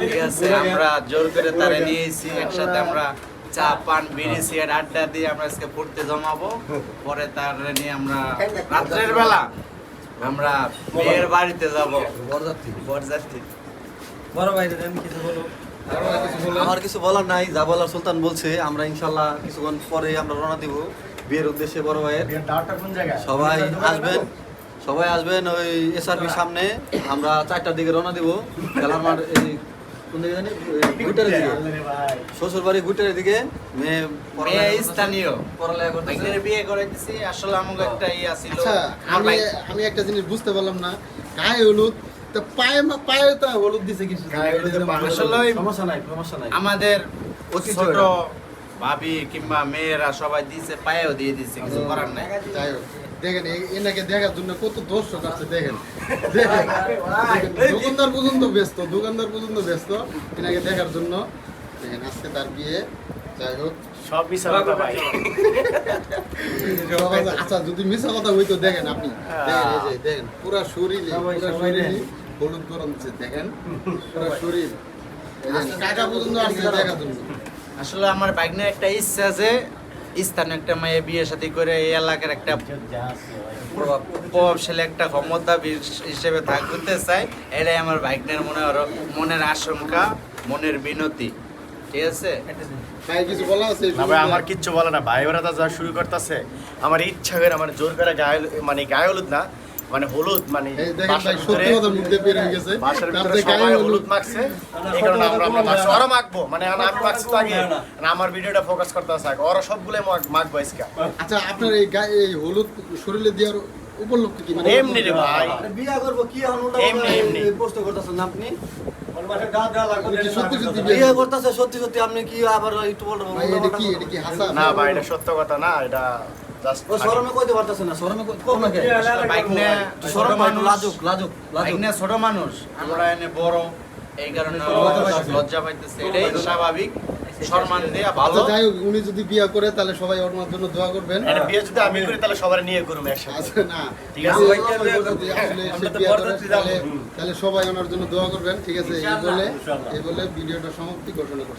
ঠিক আছে, আমরা জোর করে তারে নিয়েছি, একসাথে আমরা চা পান বিড়ি সিগারেট আড্ডা দিয়ে আমরা আজকে পড়তে জমাবো। পরে তার নিয়ে আমরা রাত্রের বেলা আমরা মেয়ের বাড়িতে যাব। বরযাত্রী বড় ভাই আমি কিছু বলো। আমার কিছু বলার নাই, যা বলার সুলতান বলছে। আমরা ইনশাল্লাহ কিছুক্ষণ পরে আমরা রওনা দিব বিয়ের উদ্দেশ্যে। বড় ভাইয়ের সবাই আসবেন ওই এসআরপির সামনে। আমরা 4টার দিকে রওনা দিব। খেলার মাঠ এই কোন দিকে জানি, গুইটারের দিকে, শ্বশুর বাড়ি গুইটারের দিকে। মেয়ে স্থানীয় পড়ালেখা করতেছে। মেয়ের বিয়ে করে দিছি। আসলে আমাকে একটা ইয়া ছিল। আচ্ছা, আমি একটা জিনিস বুঝতে পারলাম না, গায়ে হলুদ তো পায়ে তো হলুদ দিছে কিছু। আসলে সমস্যা নাই। আমাদের ঐতিহ্য ছোট এটা। ভাবি কিংবা মেয়েরা সবাই দিছে, পায়েও দিয়ে দিছে, কিছু করার নাই। যাই হোক, দেখেন এনাকে দেখার জন্য কত দর্শক আছে। দেখেন দেখেন, দোকানদার পর্যন্ত ব্যস্ত এনাকে দেখার জন্য। দেখেন আজকে তার বিয়ে। যাই হোক, সব মিশা কথা ভাই। আচ্ছা যদি মিশা কথা হইতো, দেখেন আপনি দেখেন, এই যে দেখেন পুরা শরীরে হলুদ গরম দিচ্ছে। দেখেন পুরা শরীর, এই দেখেন, কাকা পর্যন্ত আসছে দেখার জন্য। আসলে আমার বাইকনের একটা ইচ্ছা আছে, স্থানীয় একটা মেয়ে বিয়ে শাদী করে এই এলাকার একটা প্রভাবশালী একটা ক্ষমতা হিসেবে থাকতে চাই। এটাই আমার বাইকনের মনের আশঙ্কা, মনের বিনতি। ঠিক আছে, ভাই কিছু বলা আছে? না ভাই, আমার কিচ্ছু বলে না। ভাই ওরা যা শুরু করতেছে, আমার ইচ্ছা করে মানে জোর করে গায়ে হলুদ না, মানে হলুদ, মানে এই দেখেন ভাই, সত্যি কথা মুখ দিয়ে বের হয়ে গেছে। বাসার ভিতরে তারপরে গায়ে সবাই হলুদ হলুদ মাখছে। এই কারণে আমরা মাখছি। ওরা মাখবো, মানে আমি মাখছি তো আগে, না আমার ভিডিওটা ফোকাস করতে আছে আগে। ওরা সবগুলোই মাখবো আজকে। আচ্ছা, আপনার এই গায়ে এই হলুদ শরীরে দেওয়ার উপলক্ষে কি? এমনি রে ভাই, বিয়া করবো কি এমনি। প্রশ্ন করতেছেন না আপনি? সত্যি সত্যি বিয়ে করতেছে সত্যি আপনি কি আবার একটু বলবো? ভাই এটা কি হাসা? না ভাই, এটা সত্য কথা না, এটা জাস্ট শরমে কইতে পারতেছে না, শরমে কো না কে? বাইক নিয়ে শরম মানুষ লাজুক বাইক নিয়ে ছোট মানুষ, আমরা এনে বড়, এই কারণে লজ্জা পাইতেছে। এটাই স্বাভাবিক, সম্মান দেয়া ভালো। আচ্ছা যাই হোক, উনি যদি বিয়ে করে তাহলে সবাই ওর জন্য দোয়া করবেন। এটা বিয়ে যদি আমি করি তাহলে সবাই নিয়ে করবো একসাথে। আচ্ছা না, ঠিক আছে। যদি আসলে সে বিয়ে করে তাহলে সবাই ওনার জন্য দোয়া করবেন। ঠিক আছে, এই বলে ভিডিওটা সমাপ্তি ঘোষণা করছি।